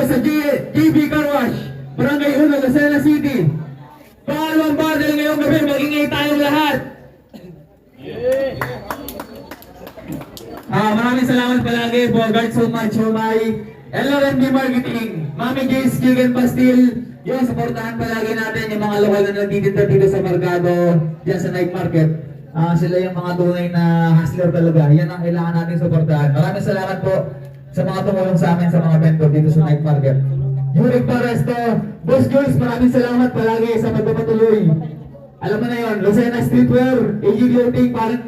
sa JB Car Wash, Barangay Uno, Lucena City. Pangalawang battle ngayong gabi, mag-ingay tayong lahat. Maraming salamat palagi, Bogart so much, Humay, LRMD Marketing, Mami J's Chicken Pastil. Yung supportahan palagi natin yung mga lokal na nagtitinda dito sa Mercado, dyan sa night market. Sila yung mga tunay na hustler talaga. Yan ang kailangan natin supportahan. Maraming salamat po sa mga tumulong sa amin sa mga vendor dito sa night market. Yurik Paresto, Boss Jules, maraming salamat palagi sa pagpapatuloy. Alam mo na yun, Lucena Streetwear, AG Clothing, parang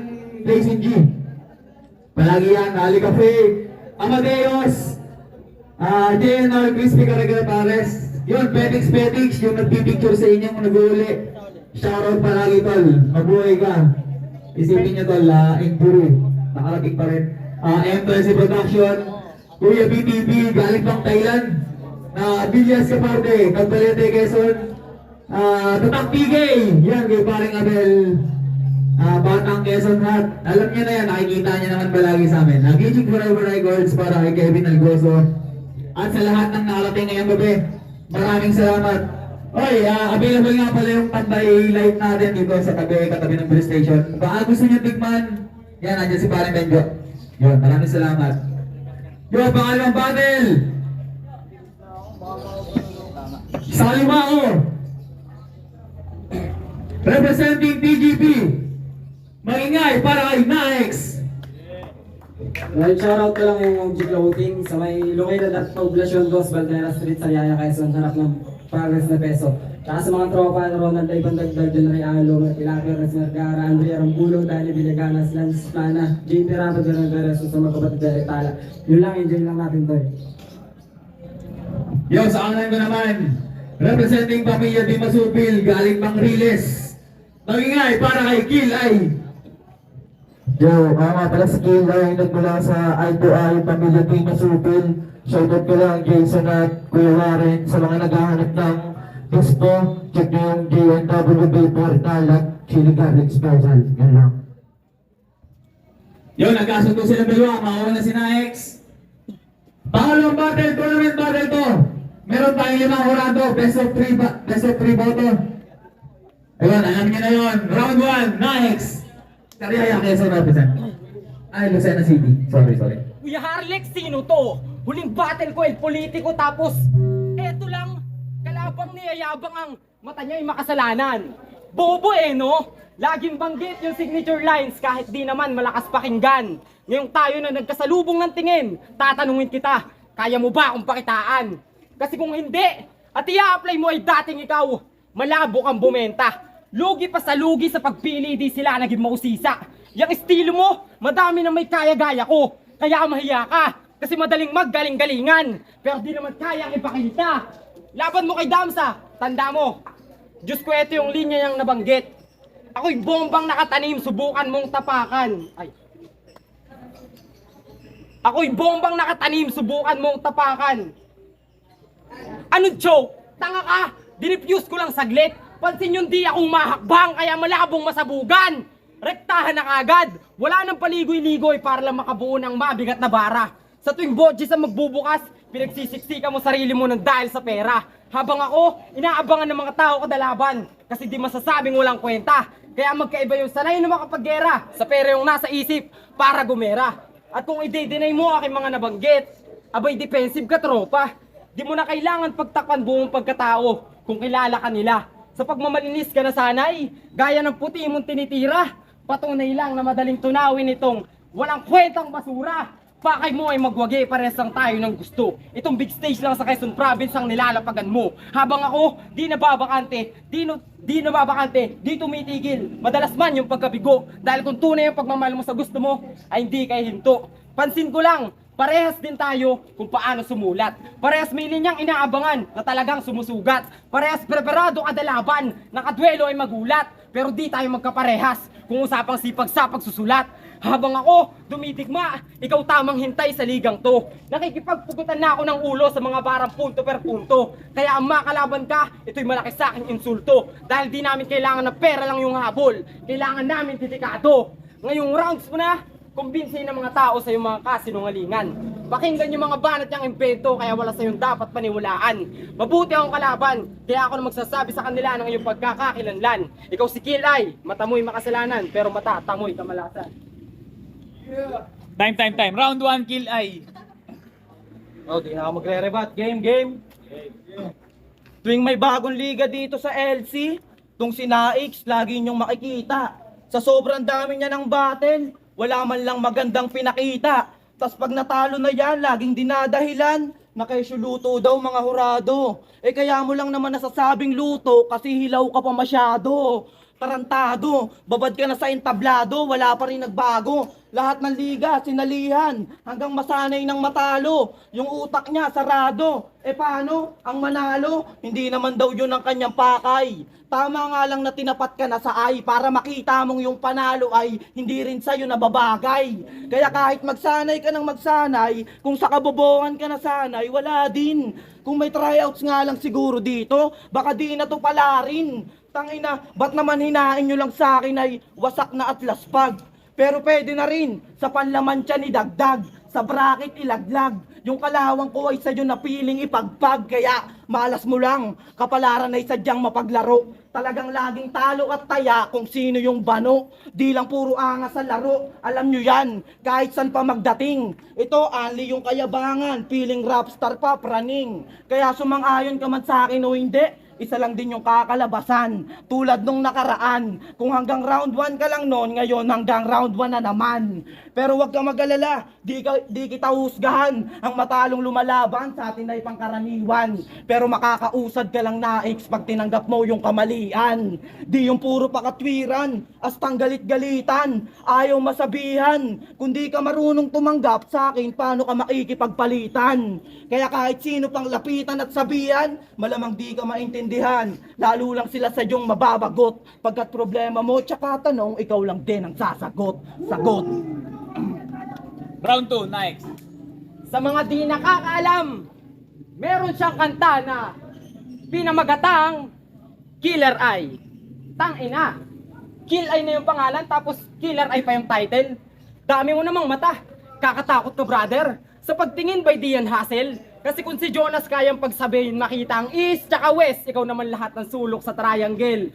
Racing G. Palagi yan, Ali Cafe, Amadeus, JNR, Crispy Carragher Pares. Yun, Petix, yung nagpipicture sa inyo kung nag-uuli. Shoutout palagi tol, mabuhay ka. Isipin nyo tol, injury, nakalagig pa rin. M13 Production, Kuya BTV, galing pang Thailand. Villas Caparte, Cagbalete, Quezon. Tatak PK, yan kay paring Abel. Batang Quezon Hat. Alam nyo na yan, nakikita nyo naman palagi sa amin. Gijig Forever Records para kay Kevin Algoso. At sa lahat ng nakarating ngayong gabi, maraming salamat. Oy, available nga pala yung Panday Light natin dito sa katabi ng police station. Baka gusto nyo tigman, yan, nandiyan si Paring Benjo. Yun, maraming salamat. Yo, pangalawang battle! Sa Limao, representing TGP, maingay para kay Naex. Well, shoutout ko lang yung OG Clothing sa may located at Poblacion 2, Valtera Street, Sariaya, Quezon, harap ng Progress na Peso. Tsaka sa mga tropa na Ronald Ay Bandagdag, John Ray Alo, Pilaper, Resmergara, Andrea Rambulo, Dani Villeganas, Lance Plana, JP Rapat, Ganon Vereso, sa mga kapatid na Tala. Yun lang, enjoy lang natin to eh. Yo, sa kanan ko naman, representing Pamilya Di Masupil, galing pang Riles. Magingay para kay Kilay. Yo, nga pala si Kilay, nagmula sa I2I, Pamilya Di Masupil. Shoutout ko lang Jason at Kuya Warren sa mga naghahanap ng gusto. Check nyo yung GNW Billboard Talag, Chili Garlic Special. Yan lang. Yo, nagkasundo sila dalawa, mauna si Naex. Pangalawang battle, tournament battle to. Meron tayong 5 orado, best of 3 boto. Ayun, alam niyo na yun. Round 1, Naex. Sariaya, Quezon represent. Ay, Lucena City. Sorry. Kuya Harlex, sino to? Huling battle ko, el politiko, tapos eto lang, kalabang niyayabang ang mata niya ay makasalanan. Bobo no? Laging banggit yung signature lines kahit di naman malakas pakinggan. Ngayong tayo na nagkasalubong ng tingin, tatanungin kita, kaya mo ba akong pakitaan? Kasi kung hindi, at i-apply mo ay dating ikaw, malabo kang bumenta. Lugi pa sa lugi sa pagpili, di sila naging mausisa. Yang estilo mo, madami na may kaya-gaya ko, kaya mahiya ka. Kasi madaling maggaling-galingan, pero di naman kayang ipakita. Laban mo kay Damsa, tanda mo. Diyos ko, ito yung linya niyang nabanggit. Ako'y bombang nakatanim, subukan mong tapakan. Ako'y bombang nakatanim, subukan mong tapakan. Ano joke? Tanga ka? Dinifuse ko lang saglit. Pansin yung di akong mahakbang, kaya malabong masabugan. Rektahan na kagad. Wala nang paligoy-ligoy para lang makabuo ng mabigat na bara. Sa tuwing botches ang magbubukas, pinagsisiksika mo sarili mo ng dahil sa pera. Habang ako, inaabangan ng mga tao kadalaban. Kasi di masasabing walang kwenta. Kaya magkaiba yung sanay na makapaggera. Sa pera yung nasa isip para gumera. At kung i-deny mo aking mga nabanggit, abay defensive ka tropa. Di mo na kailangan pagtakpan buong pagkatao kung kilala ka nila. Sa pagmamalinis ka na sanay, gaya ng puti mong tinitira. Patunay lang na madaling tunawin itong walang kwentang basura. Pakay mo ay magwagi, pares lang tayo ng gusto. Itong big stage lang sa Quezon Province ang nilalapagan mo. Habang ako, di nababakante, di tumitigil. Madalas man yung pagkabigo. Dahil kung tunay yung pagmamahal mo sa gusto mo, ay hindi kay hinto. Pansin ko lang, parehas din tayo kung paano sumulat. Parehas may linyang inaabangan na talagang sumusugat. Parehas preparado kada laban, nakadwelo ay magulat. Pero di tayo magkaparehas kung usapang sipag sa pagsusulat. Habang ako, dumidigma, ikaw tamang hintay sa ligang to. Nakikipagpugutan na ako ng ulo sa mga barang punto per punto. Kaya ang makalaban ka, ito'y malaki sa aking insulto. Dahil di namin kailangan na pera lang yung habol. Kailangan namin dedikado. Ngayong rounds mo na, kumbinsin ng mga tao sa iyong mga kasinungalingan. Pakinggan yung mga banat niyang impento, kaya wala sa'yong dapat paniwalaan. Mabuti akong kalaban, kaya ako na magsasabi sa kanila ng iyong pagkakakilanlan. Ikaw si Kilay, mata mo'y makasalanan, pero mata, tamoy kamalasan. Time. Round 1, kill ay. Oh, di na ako magre-rebat. Game. Tuwing may bagong liga dito sa LC, tong si Naix, lagi niyong makikita. Sa sobrang dami niya ng battle, wala man lang magandang pinakita. Tas pag natalo na yan, laging dinadahilan na kesyo luto daw mga hurado. Kaya mo lang naman nasasabing luto kasi hilaw ka pa masyado. Tarantado, babad ka na sa entablado, wala pa rin nagbago. Lahat ng liga, sinalihan, hanggang masanay ng matalo. Yung utak niya, sarado. Paano? Ang manalo, hindi naman daw yun ang kanyang pakay. Tama nga lang na tinapat ka na sa ay para makita mong yung panalo ay hindi rin sa'yo nababagay. Kaya kahit magsanay ka ng magsanay, kung sa kabobohan ka na sanay, wala din. Kung may tryouts nga lang siguro dito, baka di na to pala rin. Tangina, ba't naman hinain nyo lang sa akin ay wasak na at laspag? Pero pwede na rin, sa panlaman tiyan idagdag, sa bracket ilaglag. Yung kalawang ko ay sa'yo na piling ipagpag, kaya malas mo lang, kapalaran ay sadyang mapaglaro. Talagang laging talo at taya kung sino yung bano. Di lang puro angas sa laro, alam nyo yan, kahit san pa magdating. Ito, only yung kayabangan, piling rapstar pa, praning. Kaya sumang-ayon ka man sa akin o hindi, isa lang din yung kakalabasan. Tulad nung nakaraan, kung hanggang round 1 ka lang noon, ngayon hanggang round 1 na naman. Pero wag ka mag-alala, di kita husgahan. Ang matalong lumalaban sa atin ay pangkaraniwan. Pero makakausad ka lang Naix pag tinanggap mo yung kamalian. Di yung puro pakatwiran, astang galit-galitan, ayaw masabihan. Kung di ka marunong tumanggap sa akin, paano ka makikipagpalitan? Kaya kahit sino pang lapitan at sabihan, malamang di ka maintindihan. Lalo lang sila sa iyong mababagot. Pagkat problema mo, tsaka tanong, ikaw lang din ang sasagot. Sagot. Round 2, next. Sa mga di nakakaalam, meron siyang kanta na pinamagatang Killer Eye. Tangina. Kill Eye na yung pangalan, tapos Killer Eye pa yung title. Dami mo namang mata. Kakatakot ka, brother. Sa pagtingin by Dian Hassel. Kasi kung si Jonas kayang pagsabihin makita ang east tsaka west, ikaw naman lahat ng sulok sa triangle.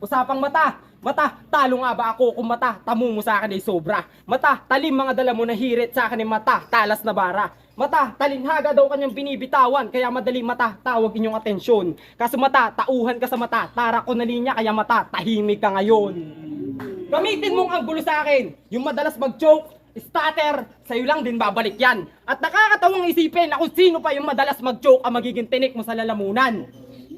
Usapang mata. Mata, talo nga ba ako kung mata, tamo mo sa akin ay sobra. Mata, talim mga dala mo na hirit sa akin ay mata, talas na bara. Mata, talinhaga daw kanyang binibitawan, kaya madali mata, tawag inyong atensyon. Kaso mata, tauhan ka sa mata, tara ko na linya, kaya mata, tahimik ka ngayon. Gamitin mong anggulo sa akin, yung madalas mag-choke, stutter, sa'yo lang din babalik yan. At nakakatawang isipin na kung sino pa yung madalas mag-choke ang magiging tinik mo sa lalamunan.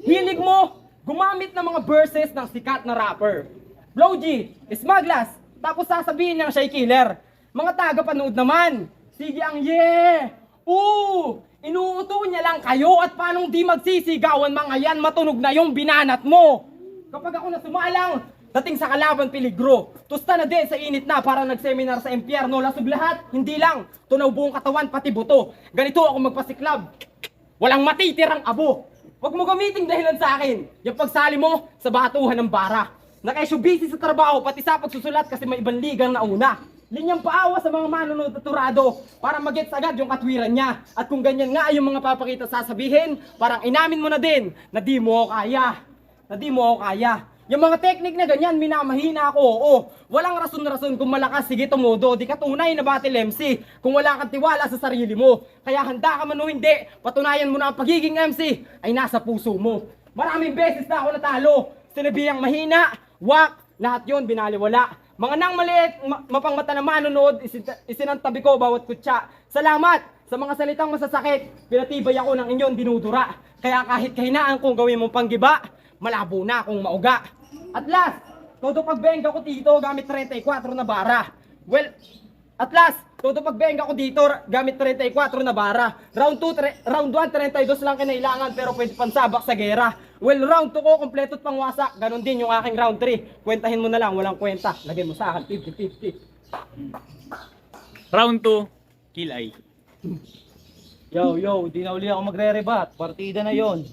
Hilig mo, gumamit ng mga verses ng sikat na rapper. Blow G, Smaglas, tapos sasabihin niyang siya'y killer. Mga taga-panood naman, sige ang yeah! Inuuto niya lang kayo at paanong di magsisigawan mga yan, matunog na yung binanat mo. Kapag ako na sumalang, dating sa kalaban peligro. Tusta na din sa init na para nag-seminar sa impyerno. Lasog lahat, hindi lang. Tunaw buong katawan, pati buto. Ganito ako magpasiklab. Walang matitirang abo. Huwag mo gamiting dahilan sa akin. Yung pagsali mo sa batuhan ng bara. Nakaisyo busy sa trabaho, pati sa pagsusulat kasi may ibang ligang nauna. Linyang paawa sa mga manunod at turado para magets agad yung katwiran niya. At kung ganyan nga yung mga papakita sasabihin, parang inamin mo na din na di mo ako kaya. Na di mo ako kaya. Yung mga teknik na ganyan, minamahina ako, oo. Walang rason-rason kung malakas, sige tumudo. Di ka tunay na battle MC kung wala kang tiwala sa sarili mo. Kaya handa ka man o hindi, patunayan mo na ang pagiging MC ay nasa puso mo. Maraming beses na ako natalo. Sinabihang mahina, wak, lahat yon binaliwala. Mga nang maliit, mapangmata na manonood, isinantabi ko bawat kutsa. Salamat sa mga salitang masasakit, pinatibay ako ng inyong dinudura. Kaya kahit kahinaan kong gawin mong panggiba, malabo na akong mauga. At last, todo pagbenga ko dito gamit 34 na bara. Well, at last, todo pagbenga ko dito gamit 34 na bara. Round 1, 32 lang kinailangan pero pwede pansabak sa gera. Well, round 2 ko, kompleto at pangwasak. Ganon din yung aking round 3. Kwentahin mo na lang, walang kwenta. Lagyan mo sa akin, 50-50. Round 2, kill ay. Yo, di na uli ako magre-rebat. Partida na yon.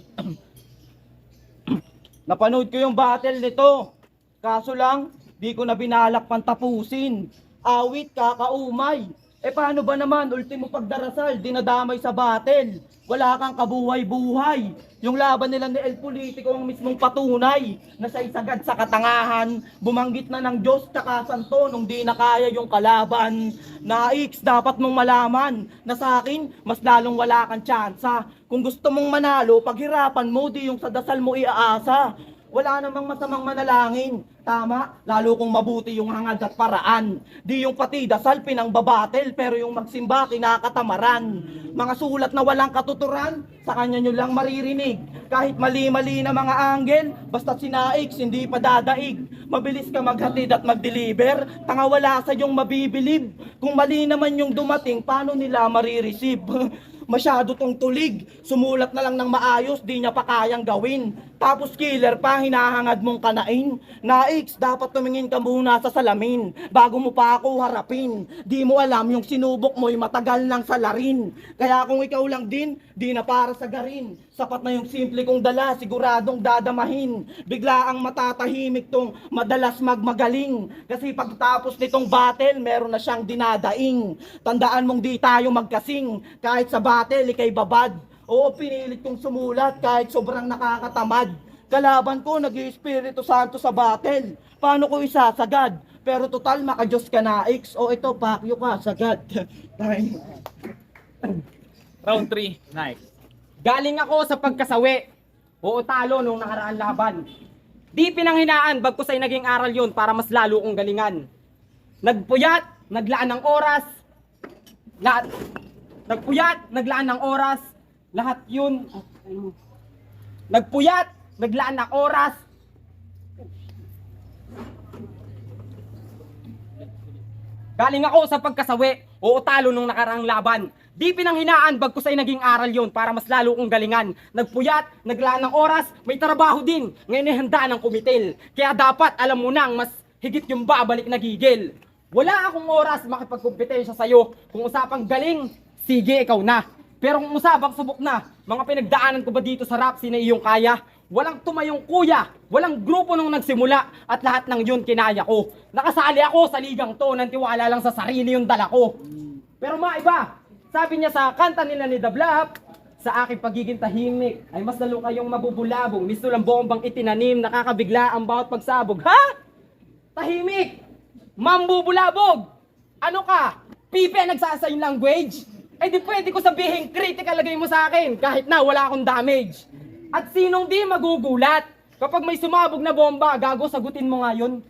Napanood ko yung battle nito. Kaso lang, di ko na binalak pang tapusin. Awit, kakaumay. Eh paano ba naman, ultimo pagdarasal, dinadamay sa battle. Wala kang kabuhay-buhay. Yung laban nila ni El Politico ang mismong patunay na siya'y sagad sa katangahan. Bumanggit na ng Diyos tsaka santo nung di na kaya yung kalaban. Naix, dapat mong malaman na sa akin, mas lalong wala kang tsansa. Kung gusto mong manalo, paghirapan mo, di yung sa dasal mo iaasa. Wala namang masamang manalangin. Tama, lalo kung mabuti yung hangad at paraan. Di yung pati dasal pinangbabatel, pero yung magsimba kinakatamaran. Mga sulat na walang katuturan, sa kanya nyo lang maririnig. Kahit mali-mali na mga anghel, basta sinaik, hindi pa dadaig. Mabilis ka maghatid at mag-deliver, tanga wala sa yung mabibilib. Kung mali naman yung dumating, paano nila marireceive? Masyado tong tulig, sumulat na lang ng maayos, di niya pa kayang gawin. Tapos killer pa, hinahangad mong kanain. Naix, dapat tumingin ka muna sa salamin, bago mo pa ako harapin. Di mo alam yung sinubok mo'y matagal nang salarin. Kaya kung ikaw lang din, di na para sa garin. Sapat na yung simple kong dala, siguradong dadamahin. Bigla ang matatahimik tong madalas magmagaling. Kasi pagtapos nitong battle, meron na siyang dinadaing. Tandaan mong di tayo magkasing, kahit sa battle, ikay babad. Oo, pinilit kong sumulat kahit sobrang nakakatamad. Kalaban ko, nag-Espiritu Santo sa battle. Paano ko isasagad? Pero total, maka-Diyos ka na, X. O ito, pakyo ka, sagad. Round 3, knife. Galing ako sa pagkasawi. Oo, talo nung nakaraan laban. Di pinanghinaan, bagkus ay naging aral yun para mas lalo kong galingan. Nagpuyat, naglaan ng oras. Nagpuyat, naglaan ng oras. Lahat yun. Nagpuyat, naglaan ng oras. Galing ako sa pagkasawi. Oo, talo nung nakaraang laban. Di pinanghinaan, bagkus ay naging aral yon para mas lalo kong galingan. Nagpuyat, naglaan ng oras, may trabaho din. Ngayon ay handa ng kumitil. Kaya dapat alam mo nang mas higit yung babalik na gigil. Wala akong oras makipagkumpetensya sa'yo. Kung usapang galing, sige ikaw na. Pero kung usapang subok na, mga pinagdaanan ko ba dito sa rap na iyong kaya? Walang tumayong kuya, walang grupo nung nagsimula, at lahat ng yun kinaya ko. Nakasali ako sa ligang to, nang tiwala lang sa sarili yung dala ko. Pero maiba, sabi niya sa kanta nila ni Dablap, sa aking pagiging tahimik ay mas lalo kayong mabubulabong. Misto lang bombang itinanim, nakakabigla ang bawat pagsabog. Ha? Tahimik! Mambubulabog! Ano ka? Pipe nagsasayang language? Eh di pwede ko sabihin critical lagay mo sa akin kahit na wala akong damage. At sinong di magugulat? Kapag may sumabog na bomba, gago sagutin mo nga yun.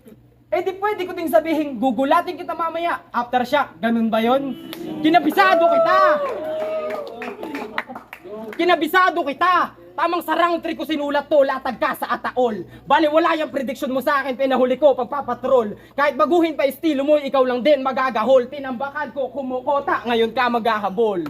Eh di pwede ko ding sabihin, gugulatin kita mamaya. Aftershock, ganun ba yun? Kinabisado kita! Kinabisado kita! Tamang sa round 3 ko sinulat to, latag ka sa ataol. Bale wala yung prediction mo sa akin, pinahuli ko pagpapatrol. Kahit baguhin pa estilo mo, ikaw lang din magagahol. Tinambakan ko, kumukota, ngayon ka maghahabol.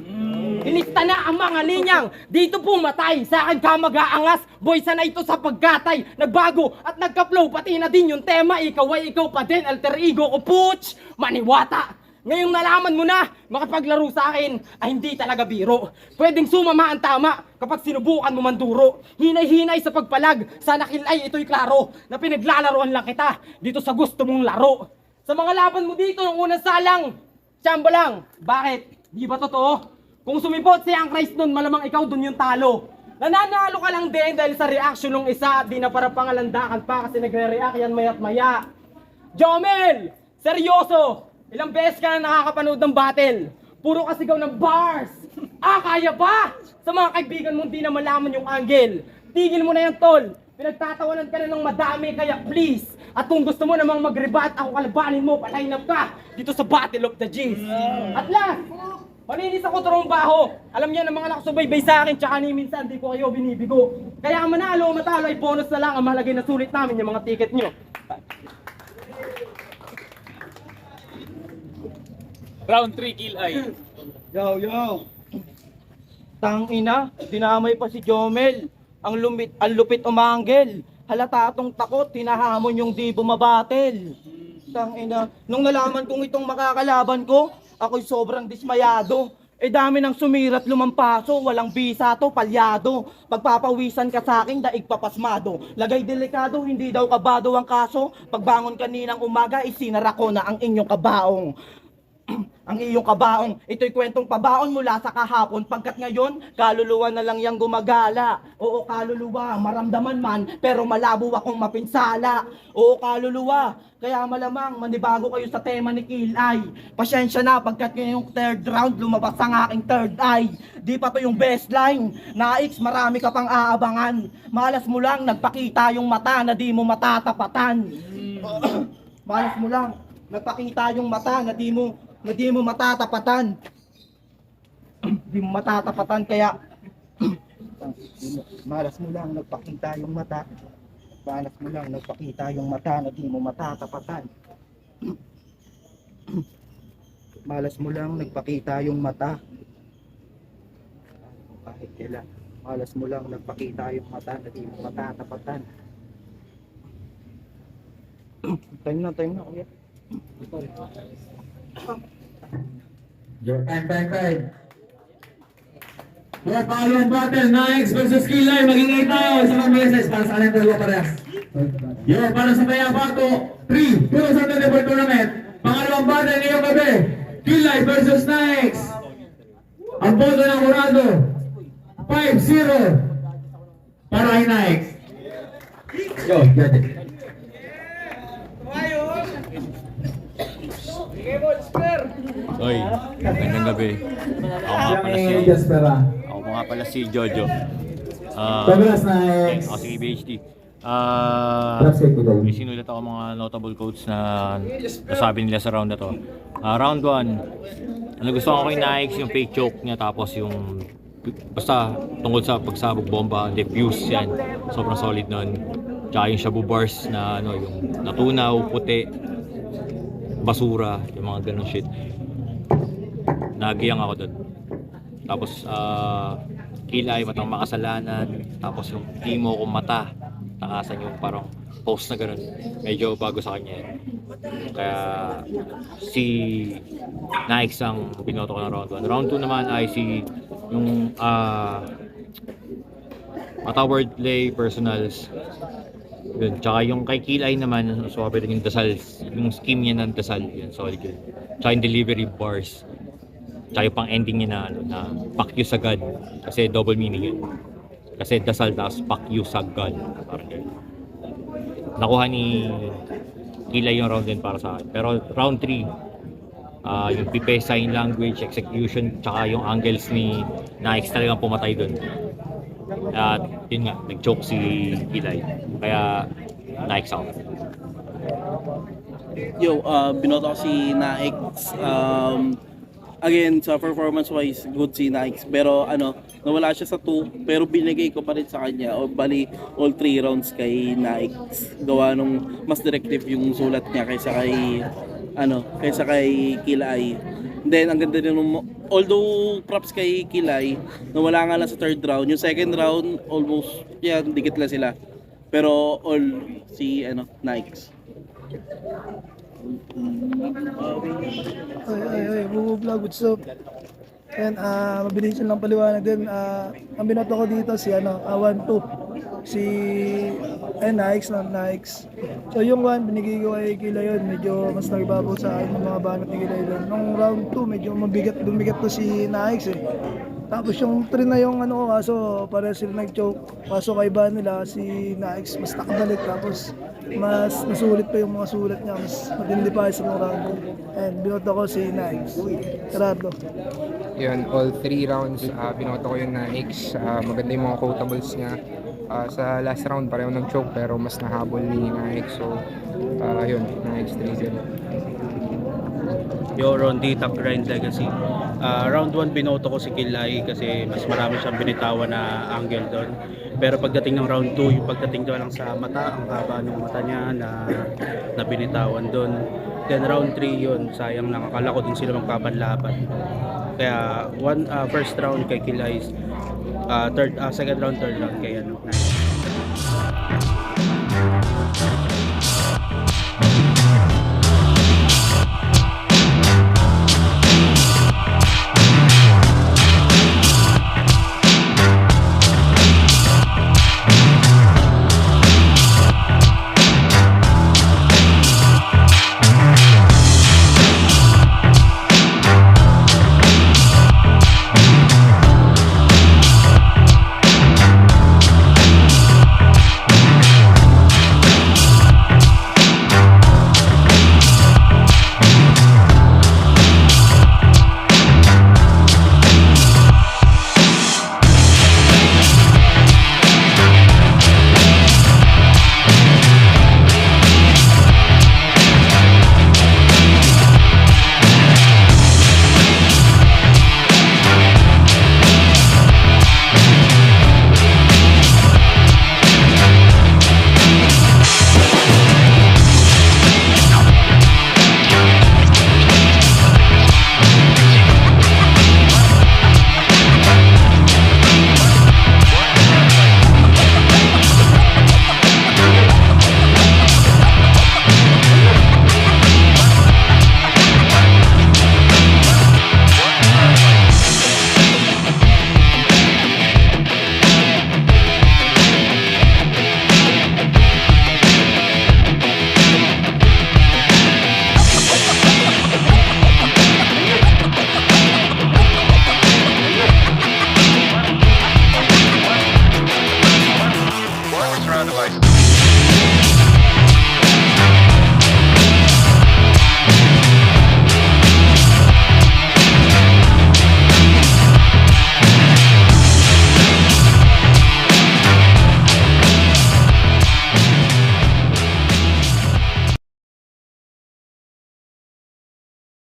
Inista na ang mga linyang, dito pumatay, sa akin ka mag-aangas. Boy, sana ito sa pagkatay, nagbago at nagka-flow, pati na din yung tema. Ikaw ay ikaw pa din, alter ego ko, putsch, maniwata. Ngayong nalaman mo na, makapaglaro sa akin ay hindi talaga biro. Pwedeng sumama ang tama kapag sinubukan mo manduro. Hinay-hinay sa pagpalag, sana kilay ito'y klaro, na pinaglalaroan lang kita dito sa gusto mong laro. Sa mga laban mo dito ng unang salang, tiyamba lang. Bakit? Di ba totoo? Kung sumipot si Ang Christ nun, malamang ikaw dun yung talo. Nananalo ka lang din dahil sa reaction ng isa, di na para pangalandakan pa kasi nagre-react yan maya't maya. Jomel! Seryoso! Ilang beses ka na nakakapanood ng battle? Puro ka sigaw ng bars! Ah, kaya ba? Sa mga kaibigan mo di na malaman yung angle. Tigil mo na yan, tol. Pinagtatawanan ka na ng madami, kaya please. At kung gusto mo namang mag-rebat, ako kalabanin mo, pa-line up ka dito sa Battle of the G's. At last, maninis ako trombaho. Alam niya ng mga nakasubaybay sa akin, tsaka ni minsan di ko kayo binibigo. Kaya ang manalo o matalo ay bonus na lang. Ang mahalagay na sulit namin yung mga ticket nyo. Round 3, kill eye. Yo. Tang ina, dinamay pa si Jomel. Ang lupit umanggel. Halata atong takot, hinahamon yung di bumabatel. Tang ina, nung nalaman kong itong makakalaban ko, ako'y sobrang dismayado. Eh dami ng sumirat lumampaso, walang bisa to, palyado. Pagpapawisan ka sa akin, daig papasmado. Lagay delikado, hindi daw kabado ang kaso. Pagbangon kaninang umaga, isinara ko na ang inyong kabaong. ang iyong kabaong. Ito'y kwentong pabaon mula sa kahapon, pagkat ngayon, kaluluwa na lang yang gumagala. Oo, kaluluwa, maramdaman man, pero malabo akong mapinsala. Oo, kaluluwa, kaya malamang manibago kayo sa tema ni Kilay. Pasyensya na, pagkat ngayong third round, lumabas ang aking third eye. Di pa to yung best line. Naix, marami ka pang aabangan. Malas mo lang, nagpakita yung mata na di mo matatapatan. Malas mo lang, nagpakita yung mata na di mo matatapatan. Di mo matatapatan, kaya malas mo lang, nagpakita yung mata. Malas mo lang, nagpakita yung mata na di mo matatapatan. Malas mo lang, nagpakita yung mata. Kahit kailan. Malas mo lang, nagpakita yung mata na di mo matatapatan. Time na, kuya. Your time. Your following battle, Naix versus Kilay. Magingay tayo sa mga beses para sa kanilang dalawa parehas. Yo, para sa Mayabato 3 2024 tournament. Pangalawang battle ngayong gabi, Kilay versus Naix. Ang boto ng Curado 5-0 para kay Naix. Yo, get it. Oy, magandang gabi. Ako nga pala si Jojo. Congrats, Naix. Ako si BHT. Congrats kay Kilay. May sinulat ako mga notable quotes na nasabi nila sa round na to. Round 1, ano gusto ko kay Naix, yung fake choke niya, tapos yung basta tungkol sa pagsabog bomba, defuse yan. Sobrang solid nun. Tsaka yung shabu bars na ano, yung natunaw, puti, basura, yung mga ganun shit. Nagiyang ako doon. Tapos Kilay, matang makasalanan. Tapos yung timo kong mata, takasan yung parang post na ganun. Medyo bago sa kanya yan. Kaya si Naix ang binoto ko ng round 1. Round 2 naman ay si yung mata wordplay, personals. Yun. Tsaka yung kay Kilay naman, swabe rin yung dasal, yung scheme niya ng dasal, yun, solid yun. Tsaka yung delivery bars. Tsaka yung pang ending niya na, ano, na fuck you sa God. Kasi double meaning yun. Kasi dasal tapos fuck you sa God. Parang yun. Nakuha ni Kilay yung round din para sa akin. Pero round 3, yung pipe, sign language, execution, tsaka yung angles ni Naix talagang pumatay dun. At yun nga, nag-choke si Kilay. Kaya Naix ako. Yo, binoto ko si Naix. Again, sa performance-wise, good si Naix. Pero nawala siya sa 2, pero binigay ko pa rin sa kanya. O bali, all 3 rounds kay Naix. Gawa nung mas directive yung sulat niya kaysa kay Kilay. Then, ang ganda din although props kay Kilay, nawala nga lang sa third round. Yung second round, almost, dikit lang sila. Pero all si Naix. Ay, Bubu Vlog, what's up? Ayan, mabilis lang paliwanag din. Ang binoto ko dito si 1-2. Si Naix. So yung 1, binigay ko kay Kilay yun. Medyo mas nagbabaw sa akin ng mga banat ni Kilay doon. Nung round 2, medyo bumigat to si Naix eh. Tapos yung 3 na yung kaso para sila nag-choke. Kaso kaiba nila si Naix mas nakabalik, tapos mas nasulit pa yung mga sulat niya, mas matindi pa sa mga round. And binoto ko si Naix. Gerardo. Yun, all 3 rounds, binoto ko yung Naix. Maganda yung mga quotables niya. Sa last round, pareho nag-choke pero mas nahabol ni Naix. So, yun, Naix 3-0. Yo, Rondi, Top Grind Legacy. Round 1 binoto ko si Kilay kasi mas marami siyang binitawan na angle doon. Pero pagdating ng round 2, yung pagdating doon lang sa mata, ang haba ng mata niya na binitawan doon. Then round 3 yun, sayang lang. Akala ko din sila magpapanlaban. Kaya first round kay Kilay, second round, third round kay Naix.